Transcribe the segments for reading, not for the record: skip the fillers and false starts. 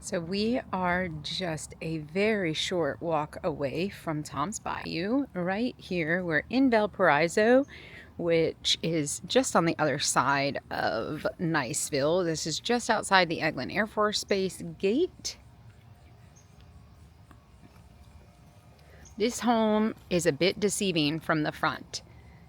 So we are just a very short walk away from Tom's Bayou. Right here, we're in Valparaiso, which is just on the other side of Niceville. This is just outside the Eglin Air Force Base gate. This home is a bit deceiving from the front.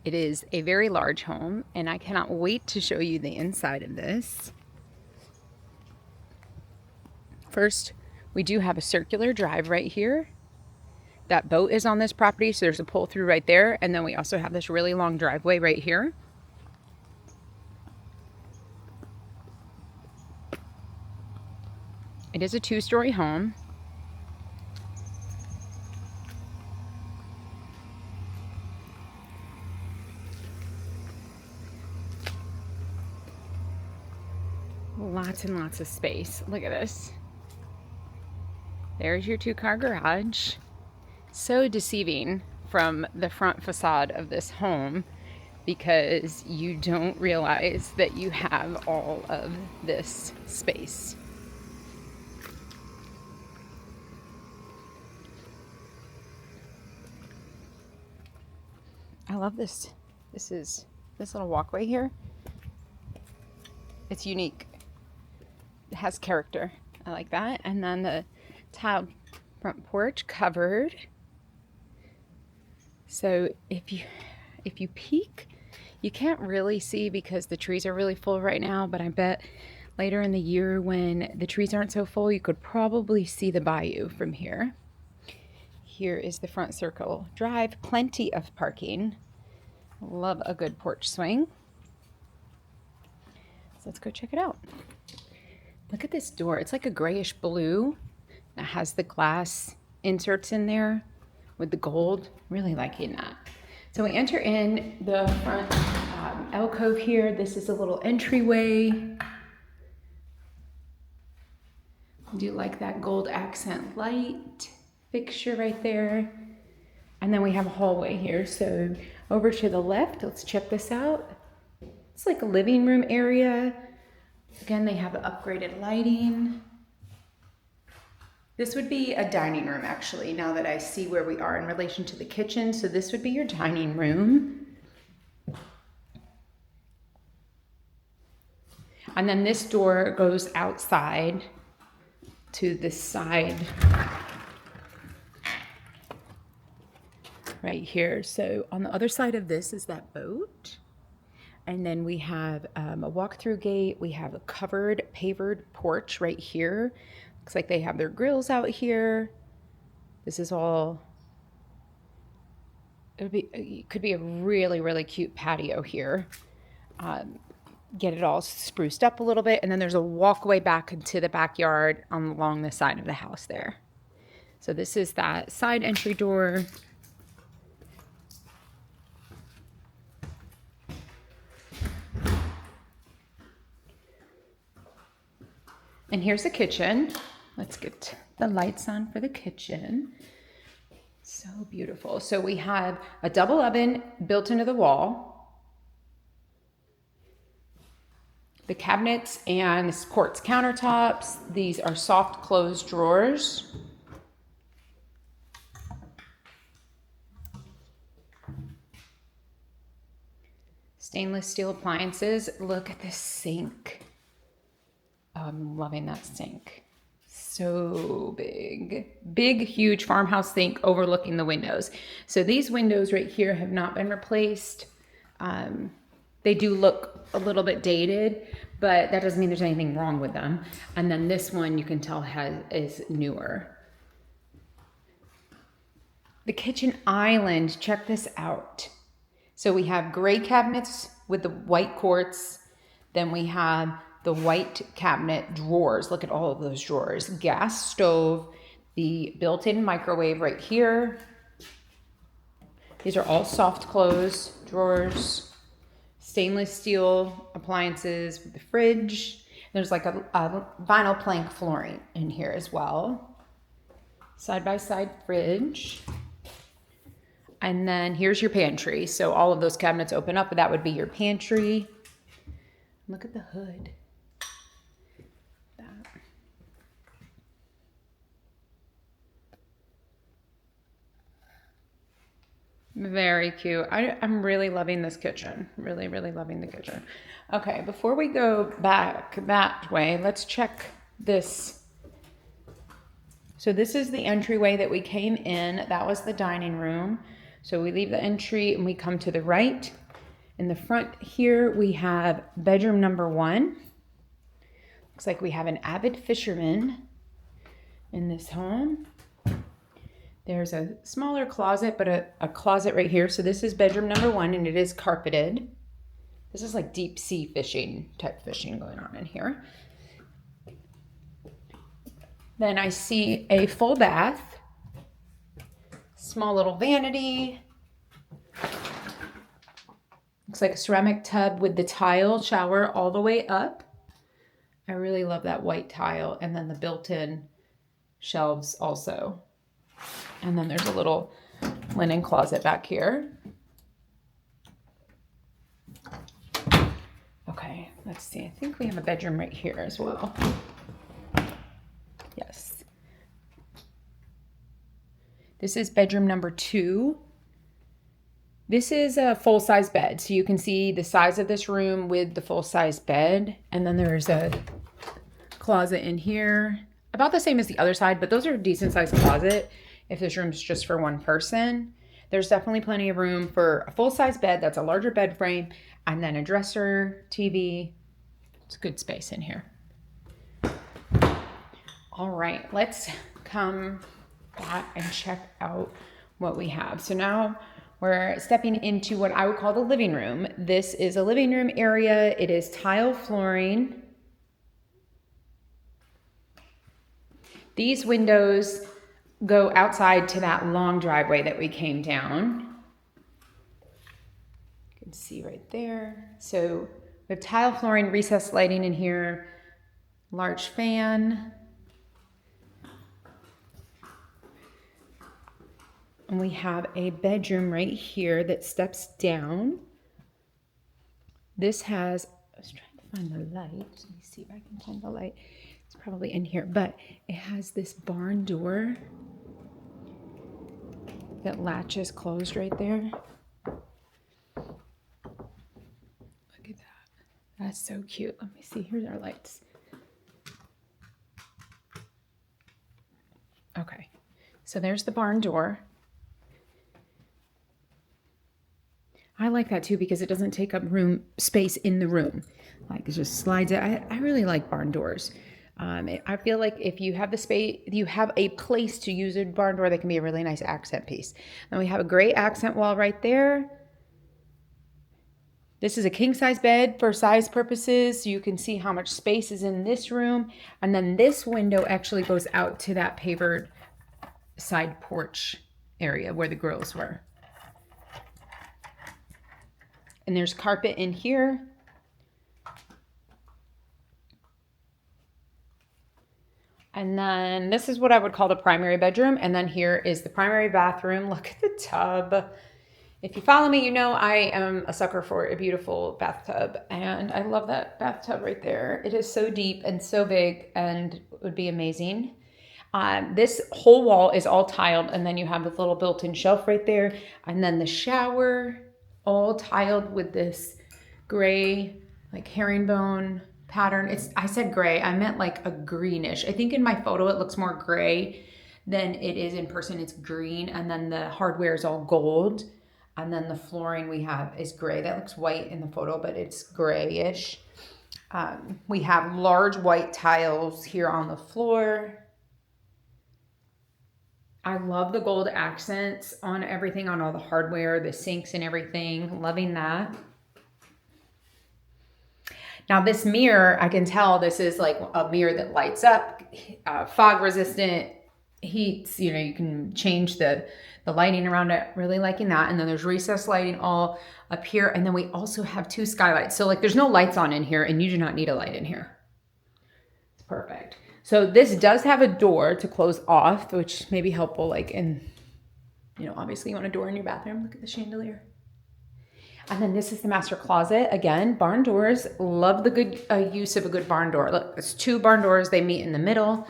It is a very large home, and I cannot wait to show you the inside of this. First, we do have a circular drive right here. That boat is on this property, so there's a pull through right there. And then we also have this really long driveway right here. It is a 2-story home. Lots and lots of space. Look at this. There's your 2-car garage. So deceiving from the front facade of this home because you don't realize that you have all of this space. I love this. This little walkway here. It's unique. It has character. I like that. And then the tiled front porch covered. So if you peek, you can't really see because the trees are really full right now, but I bet later in the year when the trees aren't so full, you could probably see the bayou from here. Here is the front circle drive, plenty of parking. Love a good porch swing. So let's go check it out. Look at this door. It's like a grayish blue. It has the glass inserts in there with the gold. Really liking that. So we enter in the front alcove here. This is a little entryway. I do like that gold accent light fixture right there. And then we have a hallway here. So over to the left, let's check this out. It's like a living room area. Again, they have upgraded lighting. This would be a dining room, actually, now that I see where we are in relation to the kitchen. So this would be your dining room. And then this door goes outside to the side right here. So on the other side of this is that boat. And then we have a walk-through gate. We have a covered pavered porch right here. Looks like they have their grills out here. This is all, it could be a really, really cute patio here. Get it all spruced up a little bit. And then there's a walkway back into the backyard along the side of the house there. So this is that side entry door. And here's the kitchen. Let's get the lights on for the kitchen. So beautiful. So we have a double oven built into the wall. The cabinets and quartz countertops. These are soft close drawers. Stainless steel appliances. Look at this sink. I'm loving that sink. So big. Big, huge farmhouse sink overlooking the windows. So these windows right here have not been replaced. They do look a little bit dated, but that doesn't mean there's anything wrong with them. And then this one you can tell is newer. The kitchen island, check this out. So we have gray cabinets with the white quartz. Then we have the white cabinet drawers. Look at all of those drawers. Gas stove, the built-in microwave right here. These are all soft close drawers. Stainless steel appliances with the fridge. There's like a vinyl plank flooring in here as well. Side-by-side fridge. And then here's your pantry. So all of those cabinets open up, but that would be your pantry. Look at the hood. Very cute. I'm really loving this kitchen. Really, really loving the kitchen. Okay, before we go back that way, let's check this. So this is the entryway that we came in. That was the dining room. So we leave the entry and we come to the right. In the front here, we have bedroom number 1. Looks like we have an avid fisherman in this home. There's a smaller closet, but a closet right here. So this is bedroom number 1, and it is carpeted. This is like deep sea fishing type fishing going on in here. Then I see a full bath, small little vanity. Looks like a ceramic tub with the tile shower all the way up. I really love that white tile, and then the built-in shelves also. And then there's a little linen closet back here. Okay, let's see. I think we have a bedroom right here as well. Yes. This is bedroom number 2. This is a full-size bed. So you can see the size of this room with the full-size bed. And then there's a closet in here. About the same as the other side, but those are a decent-sized closet if this room's just for one person. There's definitely plenty of room for a full-size bed that's a larger bed frame, and then a dresser, TV. It's good space in here. All right, let's come back and check out what we have. So now we're stepping into what I would call the living room. This is a living room area. It is tile flooring. These windows go outside to that long driveway that we came down. You can see right there. So we have tile flooring, recessed lighting in here, large fan. And we have a bedroom right here that steps down. This has, I was trying to find the light. Let me see if I can find the light. It's probably in here, but it has this barn door that latches closed right there. Look at that. That's so cute. Let me see. Here's our lights. Okay. So there's the barn door. I like that too because it doesn't take up space in the room. Like it just slides it. I really like barn doors. I feel like if you have the space, you have a place to use a barn door that can be a really nice accent piece. And we have a great accent wall right there. This is a king size bed for size purposes. You can see how much space is in this room. And then this window actually goes out to that pavered side porch area where the grills were. And there's carpet in here. And then this is what I would call the primary bedroom. And then here is the primary bathroom. Look at the tub. If you follow me, you know I am a sucker for a beautiful bathtub. And I love that bathtub right there. It is so deep and so big and would be amazing. This whole wall is all tiled. And then you have this little built-in shelf right there. And then the shower, all tiled with this gray, like herringbone pattern. I said gray, I meant like a greenish. I think in my photo it looks more gray than it is in person. It's green, and then the hardware is all gold, and then the flooring we have is gray. That looks white in the photo, but it's grayish. We have large white tiles here on the floor. I love the gold accents on everything, on all the hardware, the sinks and everything. Loving that. Now this mirror, I can tell this is like a mirror that lights up, fog resistant, heats, you know, you can change the lighting around it. Really liking that. And then there's recessed lighting all up here. And then we also have 2 skylights. So like there's no lights on in here, and you do not need a light in here. It's perfect. So this does have a door to close off, which may be helpful, like in, you know, obviously you want a door in your bathroom. Look at the chandelier. And then this is the master closet. Again, barn doors. Love the good use of a good barn door. Look, it's 2 barn doors. They meet in the middle.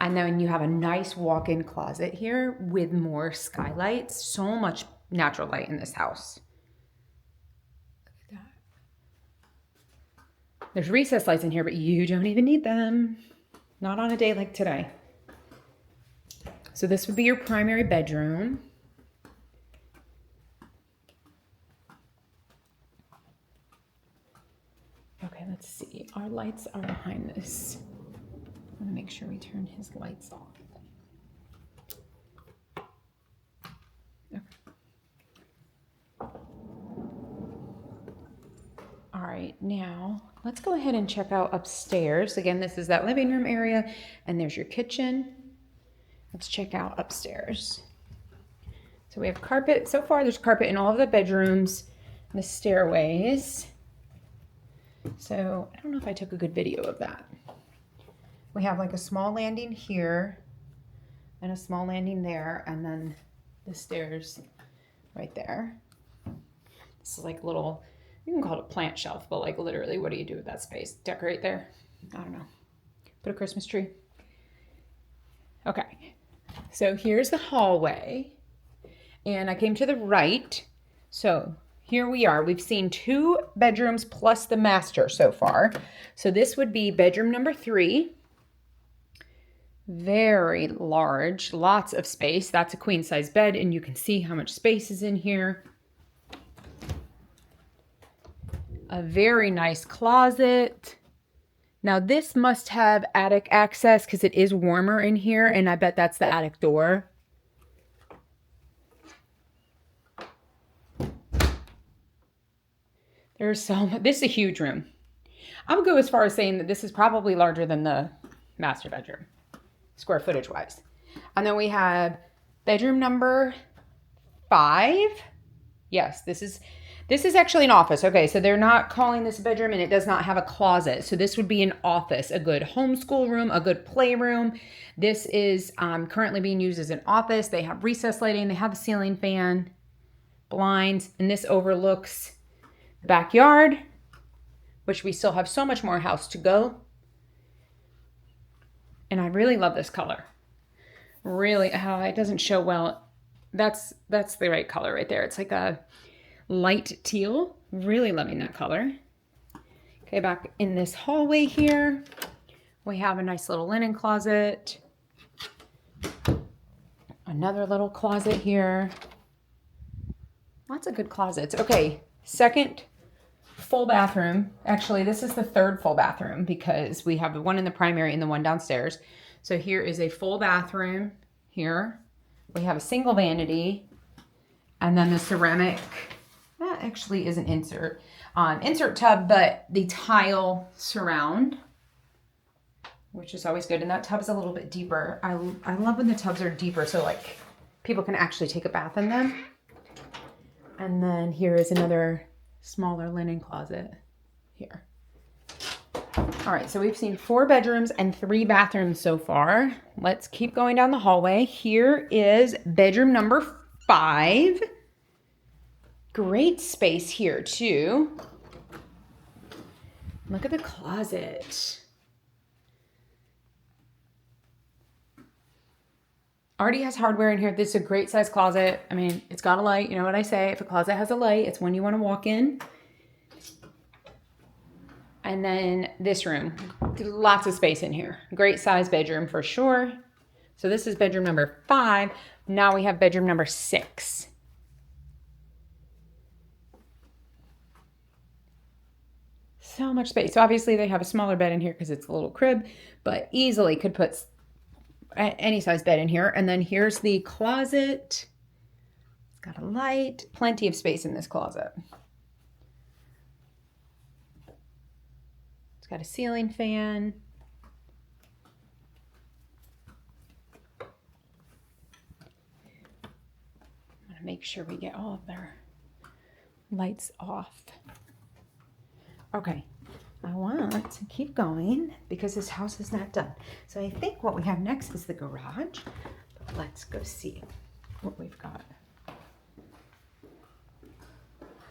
And then you have a nice walk-in closet here with more skylights. So much natural light in this house. Look at that. There's recessed lights in here, but you don't even need them. Not on a day like today. So this would be your primary bedroom. Okay, let's see. Our lights are behind this. I'm gonna make sure we turn his lights off. Okay. All right, now let's go ahead and check out upstairs. Again, this is that living room area, and there's your kitchen. Let's check out upstairs. So we have carpet. So far, there's carpet in all of the bedrooms, the stairways. So I don't know if I took a good video of that. We have like a small landing here and a small landing there, and then the stairs right there. This is like a little, you can call it a plant shelf, but like literally, what do you do with that space? Decorate there? I don't know. Put a Christmas tree. Okay, so here's the hallway, and I came to the right. So here we are. We've seen 2 bedrooms plus the master so far. So this would be bedroom number 3. Very large, lots of space. That's a queen size bed, and you can see how much space is in here. A very nice closet. Now this must have attic access because it is warmer in here, and I bet that's the attic door. There's so much. This is a huge room. I would go as far as saying that this is probably larger than the master bedroom, square footage wise. And then we have bedroom number 5. Yes, this is actually an office. Okay, so they're not calling this a bedroom, and it does not have a closet. So this would be an office, a good homeschool room, a good playroom. This is currently being used as an office. They have recessed lighting. They have a ceiling fan, blinds, and this overlooks the backyard, which we still have so much more house to go. And I really love this color. Really, it doesn't show well. That's the right color right there. It's like a light teal. Really loving that color. Okay, back in this hallway here, we have a nice little linen closet. Another little closet here. Lots of good closets. Okay, second full bathroom. Actually, this is the 3rd full bathroom because we have the one in the primary and the one downstairs. So here is a full bathroom here. We have a single vanity, and then the ceramic, that actually is an insert tub, but the tile surround, which is always good. And that tub is a little bit deeper. I love when the tubs are deeper, so like people can actually take a bath in them. And then here is another smaller linen closet here. All right, so we've seen 4 bedrooms and 3 bathrooms so far. Let's keep going down the hallway. Here is bedroom number 5. Great space here too. Look at the closet. Already has hardware in here. This is a great size closet. I mean, it's got a light. You know what I say? If a closet has a light, it's one you want to walk in. And then this room, lots of space in here. Great size bedroom for sure. So this is bedroom number 5. Now we have bedroom number 6. So much space. So obviously they have a smaller bed in here because it's a little crib, but easily could put any size bed in here. And then here's the closet. It's got a light, plenty of space in this closet. It's got a ceiling fan. I'm gonna make sure we get all of their lights off. Okay, I want to keep going because this house is not done. So I think what we have next is the garage. But let's go see what we've got.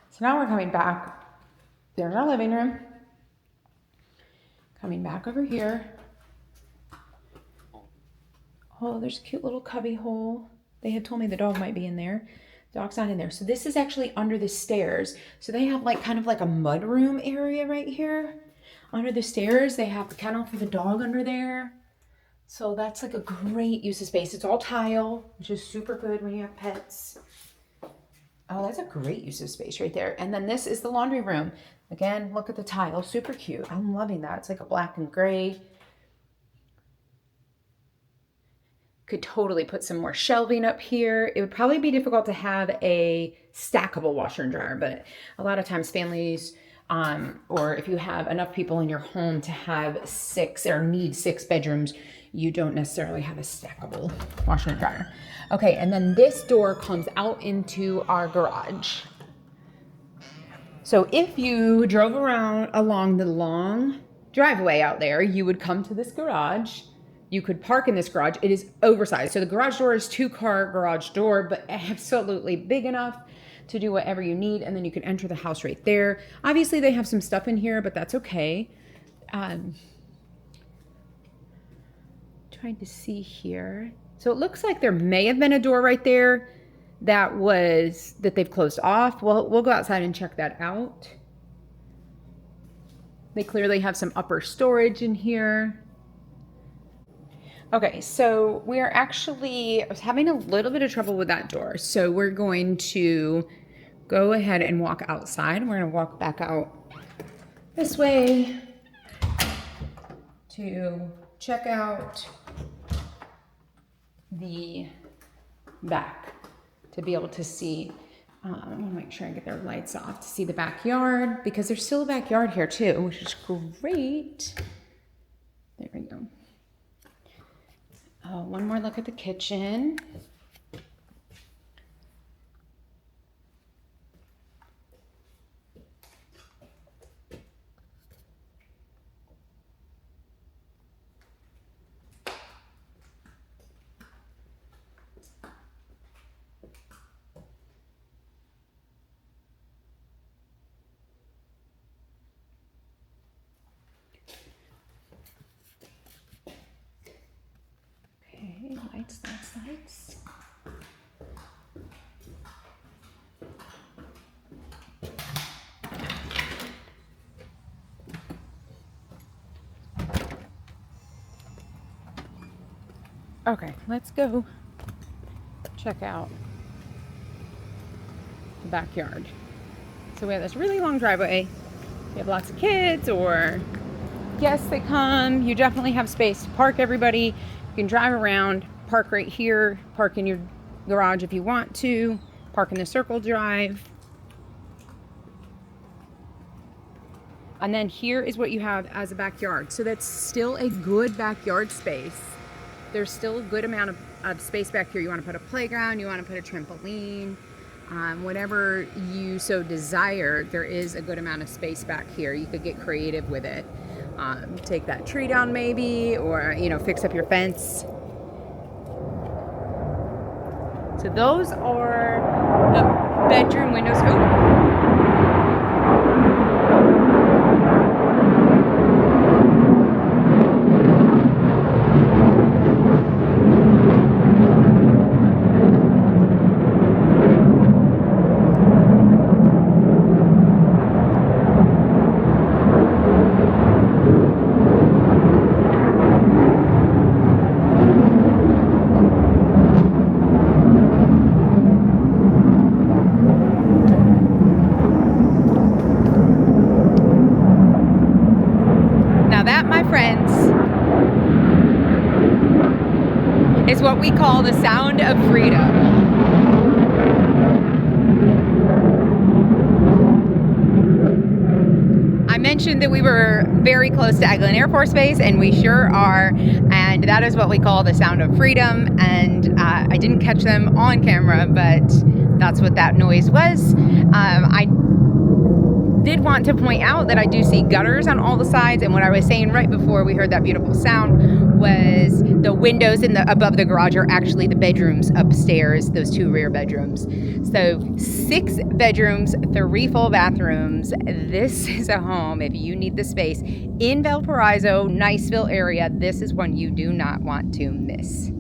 So now we're coming back. There's our living room. Coming back over here. Oh, there's a cute little cubby hole. They had told me the dog might be in there. Dog's not in there. So this is actually under the stairs. So they have like kind of like a mud room area right here. Under the stairs, they have the kennel for the dog under there. So that's like a great use of space. It's all tile, which is super good when you have pets. Oh, that's a great use of space right there. And then this is the laundry room. Again, look at the tile, super cute. I'm loving that. It's like a black and gray. Could totally put some more shelving up here. It would probably be difficult to have a stackable washer and dryer, but a lot of times families, or if you have enough people in your home to have 6 or need 6 bedrooms, you don't necessarily have a stackable washer and dryer. Okay, and then this door comes out into our garage. So if you drove around along the long driveway out there, you would come to this garage. You could park in this garage. It is oversized. So the garage door is 2-car garage door, but absolutely big enough to do whatever you need. And then you can enter the house right there. Obviously they have some stuff in here, but that's okay. Trying to see here. So it looks like there may have been a door right there that they've closed off. Well, we'll go outside and check that out. They clearly have some upper storage in here. Okay, so I was having a little bit of trouble with that door. So we're going to go ahead and walk outside. We're gonna walk back out this way to check out the back to be able to see. I want to make sure I get their lights off to see the backyard, because there's still a backyard here too, which is great. There we go. Oh, one more look at the kitchen. Lights. Okay, let's go check out the backyard. So we have this really long driveway. We have lots of kids or guests that come. You definitely have space to park everybody. You can drive around. Park right here, park in your garage if you want to, park in the circle drive. And then here is what you have as a backyard. So that's still a good backyard space. There's still a good amount of space back here. You want to put a playground, you want to put a trampoline, whatever you so desire, there is a good amount of space back here. You could get creative with it. Take that tree down maybe, or, fix up your fence. So those are the bedroom windows. Is what we call the sound of freedom. I mentioned that we were very close to Eglin Air Force Base, and we sure are, and that is what we call the sound of freedom. And I didn't catch them on camera, but that's what that noise was. I did want to point out that I do see gutters on all the sides, and what I was saying right before we heard that beautiful sound was the windows above the garage are actually the bedrooms upstairs, those 2 rear bedrooms. So 6 bedrooms, 3 full bathrooms. This is a home, if you need the space, in Valparaiso, Niceville area. This is one you do not want to miss.